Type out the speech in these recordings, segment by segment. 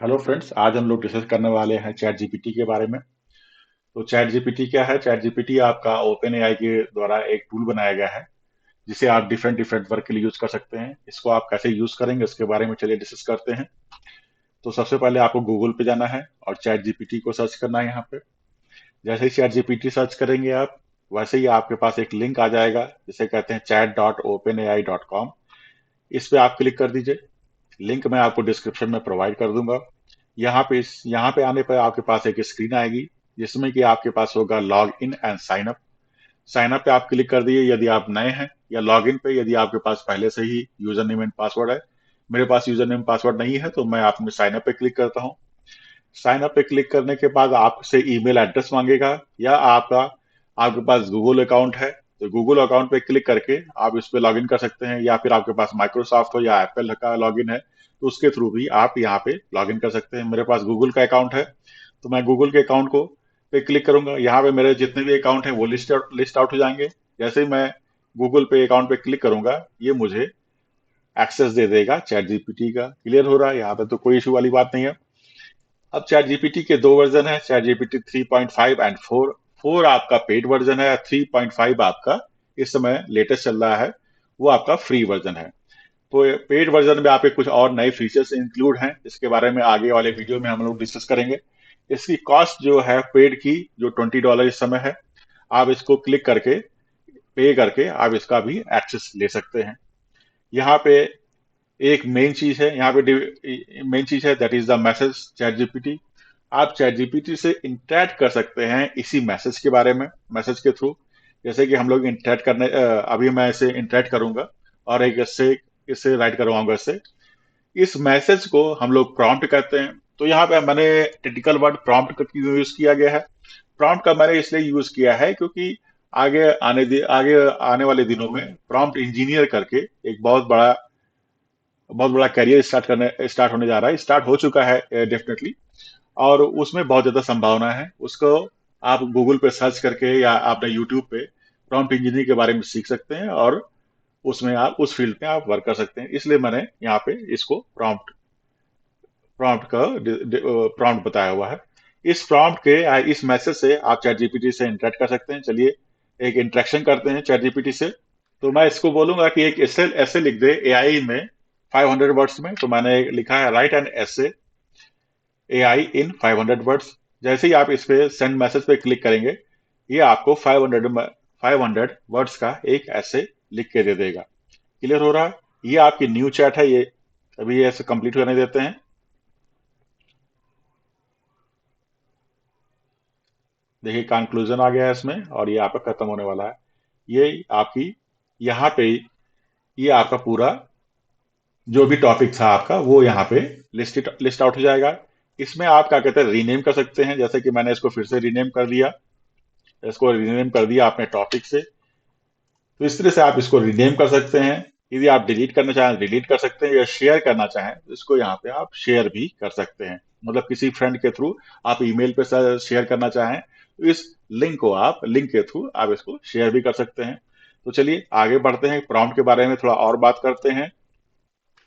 Hello friends, आज हम लोग डिस्कस करने वाले हैं चैट जीपीटी के बारे में। तो चैट जीपीटी क्या है? चैट जीपीटी आपका ओपन एआई के द्वारा एक टूल बनाया गया है जिसे आप डिफरेंट डिफरेंट वर्क के लिए यूज कर सकते हैं। इसको आप कैसे यूज करेंगे उसके बारे में चलिए डिस्कस करते हैं। तो सबसे पहले आपको गूगल पे जाना है और चैट जीपीटी को सर्च करना है यहाँ पे। जैसे ही चैट जीपीटी सर्च करेंगे आप, वैसे ही आपके पास एक लिंक आ जाएगा जिसे कहते हैं chat.openai.com। इस पे आप क्लिक कर दीजिए। लिंक मैं आपको डिस्क्रिप्शन में प्रोवाइड कर दूंगा। यहाँ पे आने पर आपके पास एक स्क्रीन आएगी जिसमें कि आपके पास होगा log in and sign up. Sign up पे आप क्लिक कर दिए यदि आप नए हैं, या लॉग इन पे यदि आपके पास पहले से ही यूजर नेम एंड पासवर्ड है। मेरे पास यूजर नेम पासवर्ड नहीं है तो मैं आप में साइन अप पे क्लिक करता हूँ। साइन अप पे क्लिक करने के बाद आपसे ईमेल एड्रेस मांगेगा, या आपके पास गूगल अकाउंट है तो गूगल अकाउंट पे क्लिक करके आप इस पे लॉग इन कर सकते हैं, या फिर आपके पास माइक्रोसॉफ्ट हो या एप्पल का लॉगिन है तो उसके थ्रू भी आप यहाँ पे लॉग इन कर सकते हैं। मेरे पास गूगल का अकाउंट है तो मैं गूगल के अकाउंट को पे क्लिक करूंगा। यहाँ पे मेरे जितने भी अकाउंट है वो लिस्ट आउट हो जाएंगे। जैसे ही मैं गूगल पे अकाउंट पे क्लिक करूंगा, ये मुझे एक्सेस दे देगा चैट जीपीटी का। क्लियर हो रहा है? यहाँ पे तो कोई इशू वाली बात नहीं है। अब चैट जीपीटी के दो वर्जन है, चैट जीपीटी 3.5 एंड 4। 4 आपका पेड वर्जन है, 3.5 आपका इस समय लेटेस्ट चल रहा है, वो आपका फ्री वर्जन है। तो पेड वर्जन में आपके कुछ और नए फीचर्स इंक्लूड हैं, इसके बारे में आगे वाले वीडियो में हम लोग डिस्कस करेंगे। इसकी कॉस्ट जो है पेड की, जो $20 इस समय है, आप इसको क्लिक करके पे करके आप इसका भी एक्सेस ले सकते हैं। यहाँ पे एक मेन चीज है, यहाँ पे मेन चीज है that is the message chat GPT. आप चैट जीपीटी से इंटरेक्ट कर सकते हैं इसी मैसेज के बारे में, मैसेज के थ्रू। जैसे कि हम लोग अभी मैं इसे इंटरेक्ट करूंगा और एक इससे इससे राइट करवाऊंगा इससे। इस मैसेज को हम लोग प्रॉम्प्ट कहते हैं। तो यहाँ पे मैंने टेक्निकल वर्ड प्रॉम्प्ट का यूज किया गया है। प्रॉम्प्ट का मैंने इसलिए यूज किया है क्योंकि आगे आने वाले दिनों में प्रॉम्प्ट इंजीनियर करके एक बहुत बड़ा करियर स्टार्ट होने जा रहा है, स्टार्ट हो चुका है डेफिनेटली। और उसमें बहुत ज्यादा संभावना है उसको। आप गूगल पे सर्च करके या आपने यूट्यूब पे प्रॉम्प्ट इंजीनियरिंग के बारे में सीख सकते हैं, और उसमें आप उस फील्ड में आप वर्क कर सकते हैं। इसलिए मैंने यहाँ पे इसको प्रॉम्प्ट प्रॉम्प्ट का प्रॉम्प्ट बताया हुआ है। इस मैसेज से आप चैट जीपीटी से इंटरेक्ट कर सकते हैं। चलिए एक इंटरेक्शन करते हैं चैट जीपीटी से। तो मैं इसको बोलूंगा कि एक ऐसे ऐसे लिख दे एआई में 500 वर्ड्स में। तो मैंने लिखा है राइट एन ऐसे एआई इन 500 वर्ड्स। जैसे ही आप इस पे सेंड मैसेज पे क्लिक करेंगे, ये आपको 500 वर्ड्स का एक ऐसे लिख के दे देगा। क्लियर हो रहा है? ये आपकी न्यू चैट है ये। अभी ये ऐसे कंप्लीट करने देते हैं। देखिए कंक्लूजन आ गया है इसमें, और ये आपका खत्म होने वाला है। ये आपकी यहाँ पे ये आपका पूरा जो भी टॉपिक था आपका वो यहाँ पे लिस्ट आउट हो जाएगा। इसमें आप क्या कहते हैं रीनेम कर सकते हैं। जैसे कि मैंने इसको फिर से रीनेम कर दिया, इसको रीनेम कर दिया आपने टॉपिक से। तो इस तरह से आप इसको रिनेम कर सकते हैं। यदि आप डिलीट करना चाहें डिलीट कर सकते हैं, या शेयर करना चाहें तो इसको यहाँ पे आप शेयर भी कर सकते हैं। मतलब किसी फ्रेंड के थ्रू आप ईमेल पे शेयर करना चाहें तो इस लिंक के थ्रू आप इसको शेयर भी कर सकते हैं। तो चलिए आगे बढ़ते हैं, प्रॉम्प्ट के बारे में थोड़ा और बात करते हैं।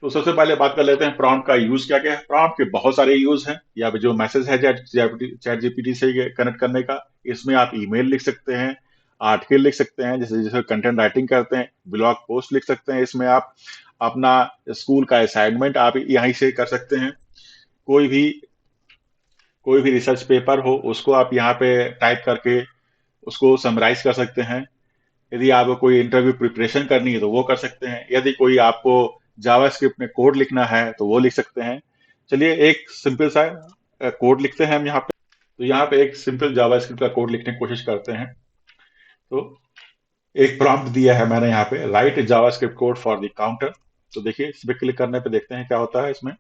तो सबसे पहले बात कर लेते हैं प्रॉम्प्ट का यूज क्या क्या है। प्रॉम्प्ट के बहुत सारे यूज हैं। या फिर जो मैसेज है चैट जीपीटी से कनेक्ट करने का, इसमें आप ईमेल लिख सकते हैं, आर्टिकल लिख सकते हैं, जैसे जैसे कंटेंट राइटिंग करते हैं, ब्लॉग पोस्ट लिख सकते हैं। इसमें आप अपना स्कूल का असाइनमेंट आप यहीं से कर सकते हैं। कोई भी कोई भी रिसर्च पेपर हो उसको आप यहाँ पे टाइप करके उसको समराइज कर सकते हैं। यदि आपको कोई इंटरव्यू प्रिपरेशन करनी है तो वो कर सकते हैं। यदि कोई आपको जावास्क्रिप्ट में कोड लिखना है तो वो लिख सकते हैं। चलिए एक सिंपल सा कोड लिखते हैं हम यहाँ पे। तो यहाँ पे एक सिंपल जावास्क्रिप्ट का कोड लिखने की कोशिश करते हैं। तो एक प्रॉम्प्ट दिया है मैंने यहाँ पे, right JavaScript code for the counter. तो देखिए इस पे क्लिक करने पे देखते हैं क्या होता है इसमें।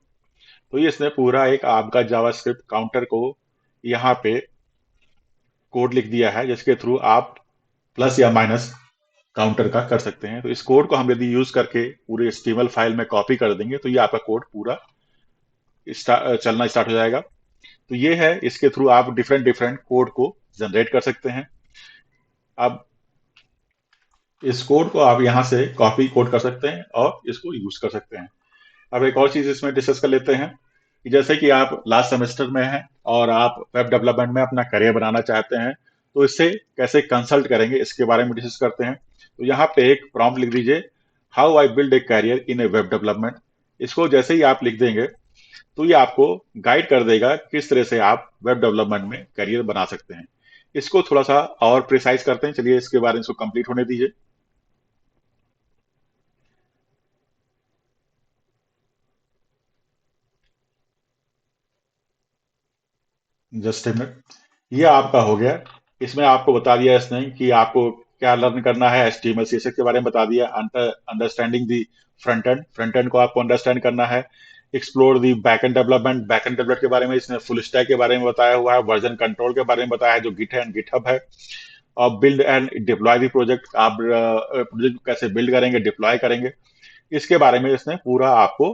तो ये इसने पूरा एक आपका जावास्क्रिप्ट काउंटर को यहाँ पे कोड लिख दिया है, जिसके थ्रू आप प्लस या माइनस काउंटर का कर सकते हैं। तो इस कोड को हम यदि यूज करके पूरे HTML फाइल में कॉपी कर देंगे तो ये आपका कोड पूरा चलना स्टार्ट हो जाएगा। तो ये है, इसके थ्रू आप डिफरेंट डिफरेंट कोड को जनरेट कर सकते हैं। अब इस कोड को आप यहाँ से कॉपी कोड कर सकते हैं और इसको यूज कर सकते हैं। अब एक और चीज इसमें डिस्कस कर लेते हैं। कि जैसे कि आप लास्ट सेमेस्टर में हैं और आप वेब डेवलपमेंट में अपना करियर बनाना चाहते हैं, तो इससे कैसे कंसल्ट करेंगे इसके बारे में डिस्कस करते हैं। तो यहाँ पे एक प्रॉम्प्ट लिख दीजिए, how I build a career in a web development. इसको जैसे ही आप लिख देंगे तो ये आपको गाइड कर देगा किस तरह से आप वेब डेवलपमेंट में करियर बना सकते हैं। इसको थोड़ा सा और प्रिसाइज करते हैं, चलिए इसके बारे में इसको कंप्लीट होने दीजिए। जस्ट ए मिनट, ये आपका हो गया। इसमें आपको बता दिया इसने कि आपको क्या लर्न करना है, HTML CSS के बारे में बता दिया, अंडरस्टैंडिंग दी फ्रंट एंड को आपको अंडरस्टैंड करना है, explore the back and development के बारे में इसने फुल स्टैक के बारे में बताया हुआ है, वर्जन कंट्रोल के बारे में बताया है जो गिट एंड गिटहब है, और build and deploy the project, आप प्रोजेक्ट कैसे बिल्ड करेंगे डिप्लॉय करेंगे, इसके बारे में इसने पूरा आपको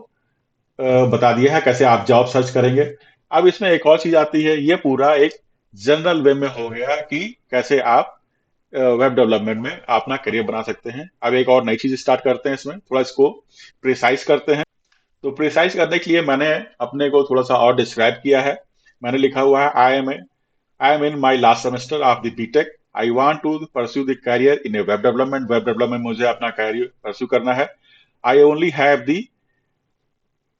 बता दिया है, कैसे आप जॉब सर्च करेंगे। अब इसमें एक और चीज आती है, ये पूरा एक जनरल वे में हो गया कि कैसे आप वेब डेवलपमेंट में अपना करियर बना सकते हैं। अब एक और नई चीज स्टार्ट करते हैं, इसमें थोड़ा इसको प्रिसाइज करते हैं। तो प्रिसाइज करने के लिए मैंने अपने को थोड़ा सा और डिस्क्राइब किया है। मैंने लिखा हुआ है, I am in my last semester of the B Tech, I want to pursue the career in a web development मुझे अपना करियर परस्यू करना है। I only have the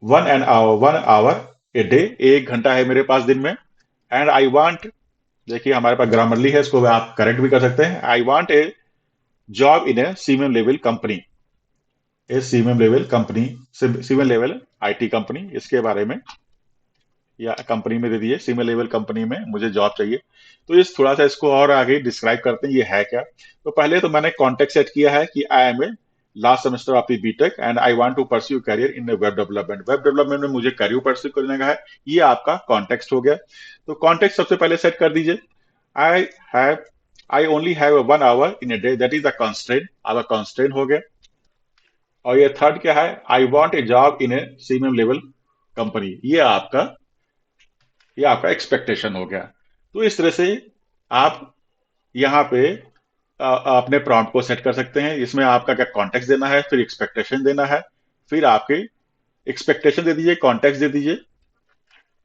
1 hour a day, 1 घंटा है मेरे पास दिन में। एंड आई वांट, देखिए हमारे पास ग्रामरली है, इसको आप करेक्ट भी कर सकते हैं, I want a job in a CMM level company, a CMM level company, CMM level IT company, इसके बारे में, या कंपनी में दे दिए सीमेम लेवल कंपनी में मुझे जॉब चाहिए। तो इस थोड़ा सा इसको और आगे डिस्क्राइब करते हैं ये है क्या। तो पहले तो मैंने कॉन्टेक्ट सेट किया है कि I am a last semester of the B Tech and I want to pursue career in web development में मुझे करियर परस्यू करने का है। ये आपका कॉन्टेक्स्ट हो गया। तो कॉन्टेक्स्ट सबसे पहले सेट कर दीजिए, I have I only have 1 hour in a day, that is the constraint, आपका कंस्ट्रेंट हो गया। और ये थर्ड क्या है, I want a job in a CMM level company, ये आपका एक्सपेक्टेशन हो गया। तो इस तरह से आप यहाँ पे अपने प्रॉम्प्ट को सेट कर सकते हैं। इसमें आपका क्या कॉन्टेक्स्ट देना है, फिर एक्सपेक्टेशन देना है, फिर आपके एक्सपेक्टेशन दे दीजिए, कॉन्टेक्स्ट दे दीजिए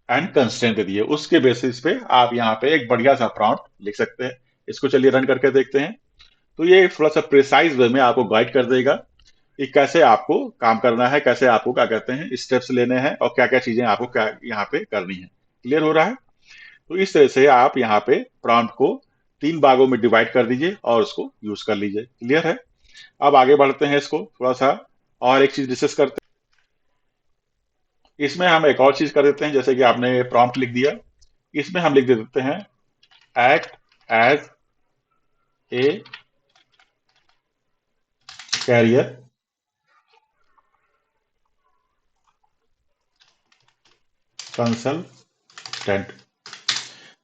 एंड कंस्ट्रेंट दे दीजिए। उसके बेसिस पे आप यहाँ पे एक बढ़िया सा प्रॉम्प्ट लिख सकते हैं। इसको चलिए रन करके देखते हैं। तो ये थोड़ा सा प्रिसाइज वे में आपको गाइड कर देगा कि कैसे आपको काम करना है, कैसे आपको क्या कहते हैं स्टेप्स लेने हैं, और क्या क्या चीजें आपको क्या यहाँ पे करनी है। क्लियर हो रहा है? तो इस तरह से आप यहाँ पे प्रॉम्प्ट को 3 भागों में डिवाइड कर दीजिए और उसको यूज कर लीजिए। क्लियर है? अब आगे बढ़ते हैं, इसको थोड़ा सा और एक चीज डिस्कस करते हैं। इसमें हम एक और चीज कर देते हैं, जैसे कि आपने प्रॉम्प्ट लिख दिया, इसमें हम लिख देते हैं act as a career consultant.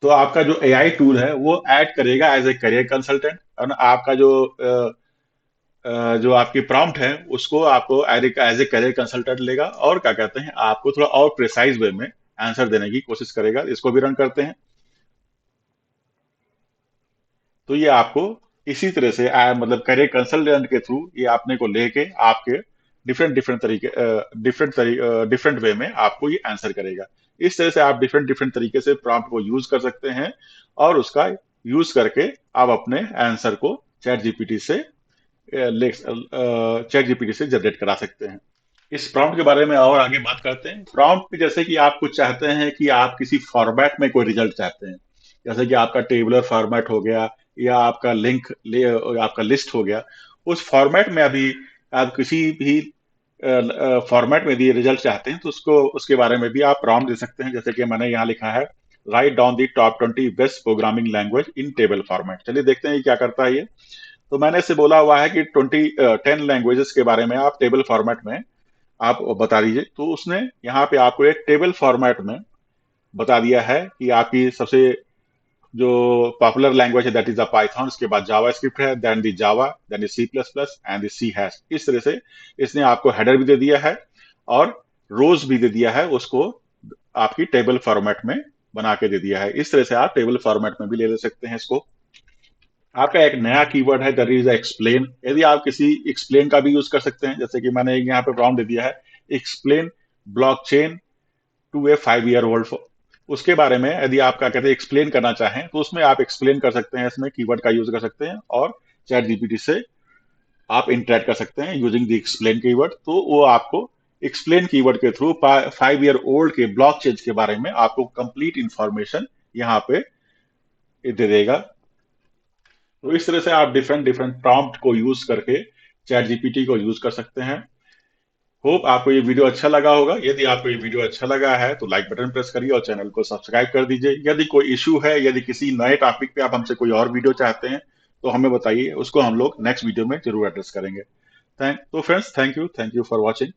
तो आपका जो AI टूल है वो ऐड करेगा एज ए करियर कंसल्टेंट, और आपका जो आपकी प्रॉम्प्ट है उसको आपको एज ए करियर कंसल्टेंट लेगा, और क्या कहते हैं आपको थोड़ा और प्रिसाइज वे में आंसर देने की कोशिश करेगा। इसको भी रन करते हैं। तो ये आपको इसी तरह से मतलब करियर कंसल्टेंट के थ्रू ये आपने को लेके आपके डिफरेंट वे में आपको ये आंसर करेगा। इस तरह से आप डिफरेंट डिफरेंट तरीके से प्रॉम्प्ट को यूज कर सकते हैं, और उसका यूज करके आप अपने आंसर को चैट जीपीटी से जनरेट करा सकते हैं। इस प्रॉम्प्ट के बारे में और आगे बात करते हैं। प्रॉम्प्ट जैसे कि आप कुछ चाहते हैं कि आप किसी फॉर्मेट में कोई रिजल्ट चाहते हैं, जैसे कि आपका टेबुलर फॉर्मेट हो गया, या आपका आपका लिस्ट हो गया, उस फॉर्मेट में अभी आप किसी भी फॉर्मेट में दिए रिजल्ट चाहते हैं, तो उसको उसके बारे में भी आप प्रॉम्प्ट दे सकते हैं। जैसे कि मैंने यहाँ लिखा है, write down the top 20 best programming language in table format. चलिए देखते हैं ये क्या करता है ये। तो मैंने इससे बोला हुआ है कि 10 लैंग्वेजेस के बारे में आप टेबल फॉर्मेट में आप बता दीजिए। तो उसने यहाँ पे आपको एक टेबल फॉर्मेट में बता दिया है कि आपकी सबसे जो पॉपुलर लैंग्वेज है दैट इज द पाइथन, उसके बाद जावा स्क्रिप्ट है, then the Java, then the C++ and the C#। इस तरह से इसने आपको हेडर भी दे दिया है और रोज भी दे दिया है, उसको आपकी टेबल फॉर्मेट में बना के दे दिया है। इस तरह से आप टेबल फॉर्मेट में भी ले सकते हैं इसको। आपका एक नया कीवर्ड है दैट इज एक्सप्लेन। यदि आप किसी एक्सप्लेन का भी यूज कर सकते हैं, जैसे कि मैंने यहाँ पे प्रॉम्प्ट दे दिया है, explain blockchain to a 5 year old. उसके बारे में यदि आप क्या कहते हैं एक्सप्लेन करना चाहें तो उसमें आप एक्सप्लेन कर सकते हैं, इसमें कीवर्ड का यूज कर सकते हैं और चैट जीपीटी से आप इंटरेक्ट कर सकते हैं यूजिंग द एक्सप्लेन कीवर्ड। तो वो आपको एक्सप्लेन कीवर्ड के थ्रू 5 ईयर ओल्ड के ब्लॉक चेंज के बारे में आपको कंप्लीट इंफॉर्मेशन यहाँ पे दे देगा। तो इस तरह से आप डिफरेंट डिफरेंट प्रॉम्प्ट को यूज करके चैट जीपीटी को यूज कर सकते हैं। होप आपको ये वीडियो अच्छा लगा होगा। यदि आपको ये वीडियो अच्छा लगा है तो लाइक बटन प्रेस करिए और चैनल को सब्सक्राइब कर दीजिए। यदि कोई इशू है, यदि किसी नए टॉपिक पे आप हमसे कोई और वीडियो चाहते हैं तो हमें बताइए, उसको हम लोग नेक्स्ट वीडियो में जरूर एड्रेस करेंगे। थैंक तो friends, thank you for watching.